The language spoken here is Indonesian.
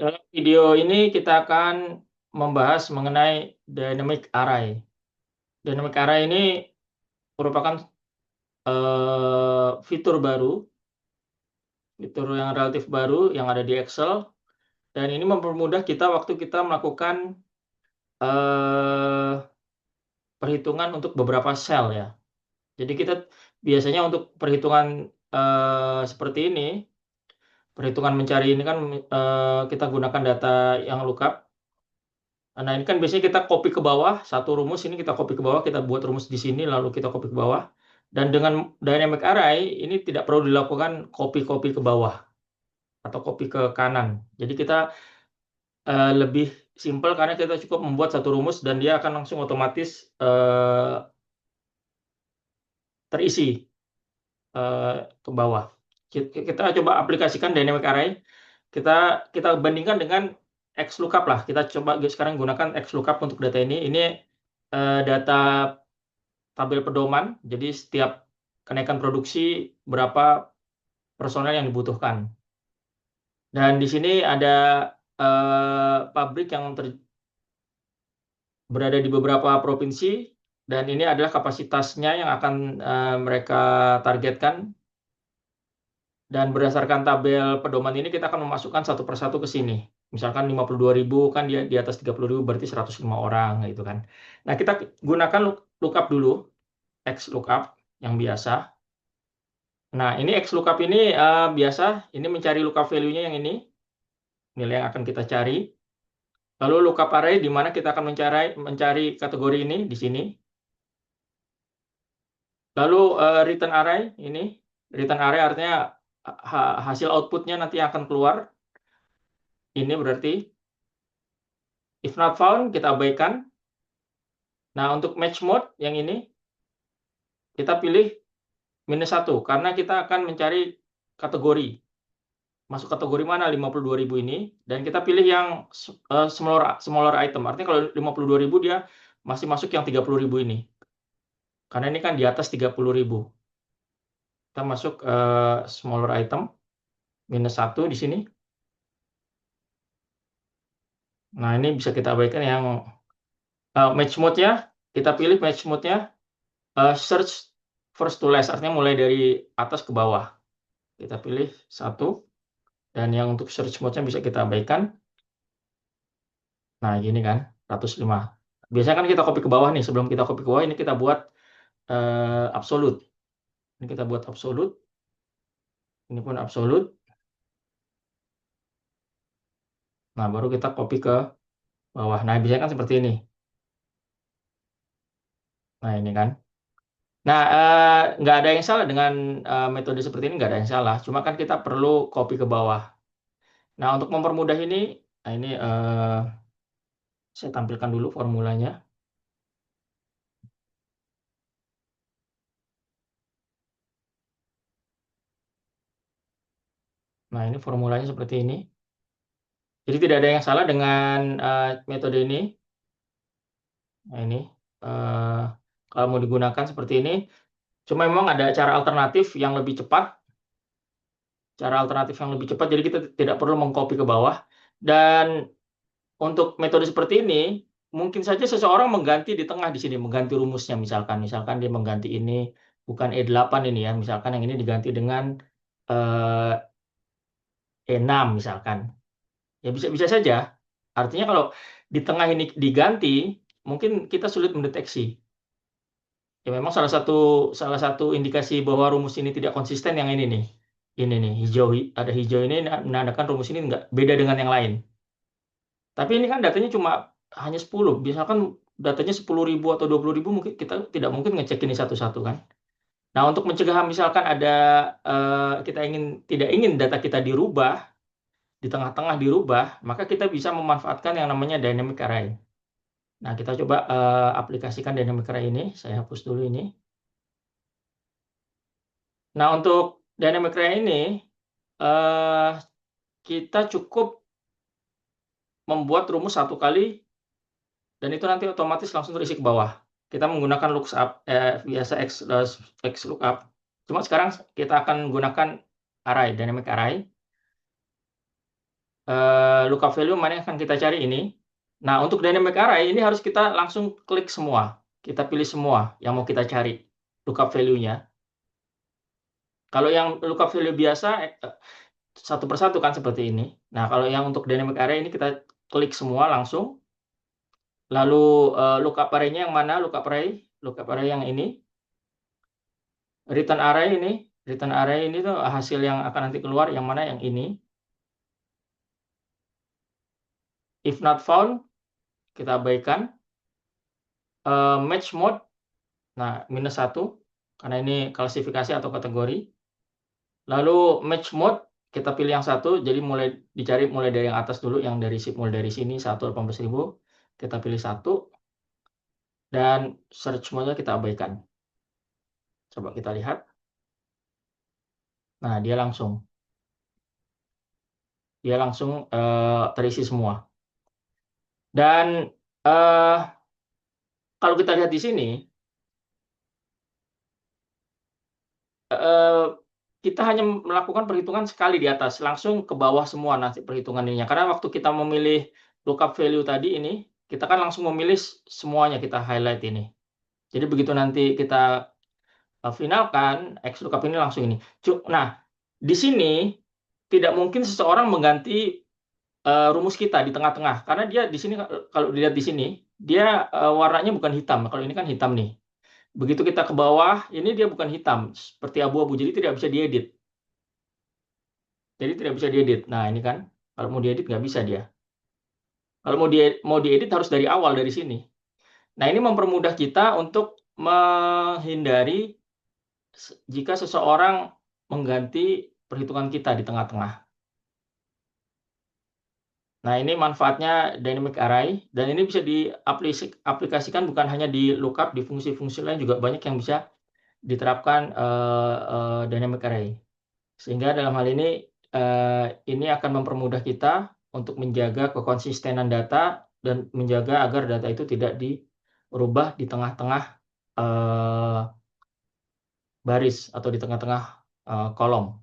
Dalam video ini kita akan membahas mengenai dynamic array. Dynamic array ini merupakan fitur yang relatif baru yang ada di Excel, dan ini mempermudah kita waktu kita melakukan eh, perhitungan untuk beberapa sel ya. Jadi kita biasanya untuk perhitungan seperti ini, perhitungan mencari ini kan kita gunakan data yang lookup. Nah, ini kan biasanya kita copy ke bawah, satu rumus ini kita copy ke bawah, kita buat rumus di sini, lalu kita copy ke bawah. Dan dengan dynamic array, ini tidak perlu dilakukan copy-copy ke bawah atau copy ke kanan. Jadi kita lebih simpel karena kita cukup membuat satu rumus dan dia akan langsung otomatis terisi ke bawah. Kita coba aplikasikan dynamic array. Kita bandingkan dengan XLOOKUP lah. Kita coba sekarang gunakan XLOOKUP untuk data ini. Ini data tabel pedoman. Jadi setiap kenaikan produksi berapa personel yang dibutuhkan. Dan di sini ada pabrik yang berada di beberapa provinsi, dan ini adalah kapasitasnya yang akan mereka targetkan. Dan berdasarkan tabel pedoman ini kita akan memasukkan satu persatu ke sini. Misalkan 52.000 kan dia di atas 30.000 berarti 105 orang gitu kan. Nah, kita gunakan lookup dulu, XLOOKUP yang biasa. Nah, ini XLOOKUP ini biasa, ini mencari lookup value-nya yang ini, nilai yang akan kita cari. Lalu lookup array di mana kita akan mencari kategori ini di sini. Lalu return array ini, return array artinya hasil outputnya nanti akan keluar. Ini berarti if not found kita abaikan. Nah, untuk match mode yang ini kita pilih -1 karena kita akan mencari kategori. Masuk kategori mana 52.000 ini, dan kita pilih yang smaller item. Artinya kalau 52.000 dia masih masuk yang 30.000 ini. Karena ini kan di atas 30.000. Kita masuk smaller item -1 di sini. Nah, ini bisa kita abaikan yang match mode-nya. Kita pilih match mode-nya search first to last, artinya mulai dari atas ke bawah. Kita pilih 1, dan yang untuk search mode-nya bisa kita abaikan. Nah, gini kan, 105. Biasanya kan kita copy ke bawah nih, sebelum kita copy ke bawah ini kita buat absolute. Ini kita buat absolute. Ini pun absolute. Nah, baru kita copy ke bawah. Nah, biasanya kan seperti ini. Nah, ini kan. Nah, nggak ada yang salah dengan metode seperti ini, nggak ada yang salah. Cuma kan kita perlu copy ke bawah. Nah, untuk mempermudah ini, nah ini saya tampilkan dulu formulanya. Nah, ini formulanya seperti ini. Jadi tidak ada yang salah dengan metode ini. Nah, ini kalau mau digunakan seperti ini. Cuma memang ada cara alternatif yang lebih cepat. Cara alternatif yang lebih cepat, jadi kita tidak perlu mengcopy ke bawah. Dan untuk metode seperti ini, mungkin saja seseorang mengganti di tengah di sini, mengganti rumusnya misalkan. Misalkan dia mengganti ini, bukan E8 ini ya. Misalkan yang ini diganti dengan E6 misalkan. Ya bisa saja. Artinya kalau di tengah ini diganti, mungkin kita sulit mendeteksi. Ya memang salah satu indikasi bahwa rumus ini tidak konsisten yang ini nih. Ini nih, ada hijau ini menandakan rumus ini nggak beda dengan yang lain. Tapi ini kan datanya cuma hanya 10. Misalkan datanya 10.000 atau 20.000, mungkin kita tidak mungkin ngecek ini satu-satu kan. Nah, untuk mencegah misalkan ada kita tidak ingin data kita dirubah, di tengah-tengah dirubah, maka kita bisa memanfaatkan yang namanya dynamic array. Nah, kita coba aplikasikan dynamic array ini. Saya hapus dulu ini. Nah, untuk dynamic array ini, kita cukup membuat rumus satu kali, dan itu nanti otomatis langsung terisi ke bawah. Kita menggunakan lookup, biasa X lookup. Cuma sekarang kita akan menggunakan array, dynamic array. lookup value mana yang akan kita cari ini. Nah, untuk dynamic array ini harus kita langsung klik semua. Kita pilih semua yang mau kita cari lookup value-nya. Kalau yang lookup value biasa satu persatu kan seperti ini. Nah, kalau yang untuk dynamic array ini kita klik semua langsung. Lalu lookup array-nya yang mana? Lookup array yang ini. Return array ini tuh hasil yang akan nanti keluar yang mana? Yang ini. If not found, kita abaikan. Match mode, nah -1 karena ini klasifikasi atau kategori. Lalu match mode kita pilih yang satu, jadi dicari mulai dari yang atas dulu, yang dari mulai dari sini 118.000, kita pilih satu, dan search mode kita abaikan. Coba kita lihat. Nah, dia langsung terisi semua. Dan kalau kita lihat di sini, kita hanya melakukan perhitungan sekali di atas, langsung ke bawah semua nanti perhitungan ininya. Karena waktu kita memilih lookup value tadi ini, kita kan langsung memilih semuanya, kita highlight ini. Jadi begitu nanti kita finalkan, X lookup ini langsung ini. Nah, di sini tidak mungkin seseorang mengganti rumus kita di tengah-tengah, karena dia di sini kalau dilihat di sini, dia warnanya bukan hitam. Kalau ini kan hitam nih. Begitu kita ke bawah, ini dia bukan hitam, seperti abu-abu, jadi tidak bisa diedit. Nah, ini kan, kalau mau diedit nggak bisa dia. Kalau mau diedit harus dari awal, dari sini. Nah, ini mempermudah kita untuk menghindari jika seseorang mengganti perhitungan kita di tengah-tengah. Nah, ini manfaatnya dynamic array, dan ini bisa diaplikasikan bukan hanya di lookup, di fungsi-fungsi lain juga banyak yang bisa diterapkan dynamic array. Sehingga dalam hal ini akan mempermudah kita untuk menjaga kekonsistenan data dan menjaga agar data itu tidak dirubah di tengah-tengah baris atau di tengah-tengah kolom.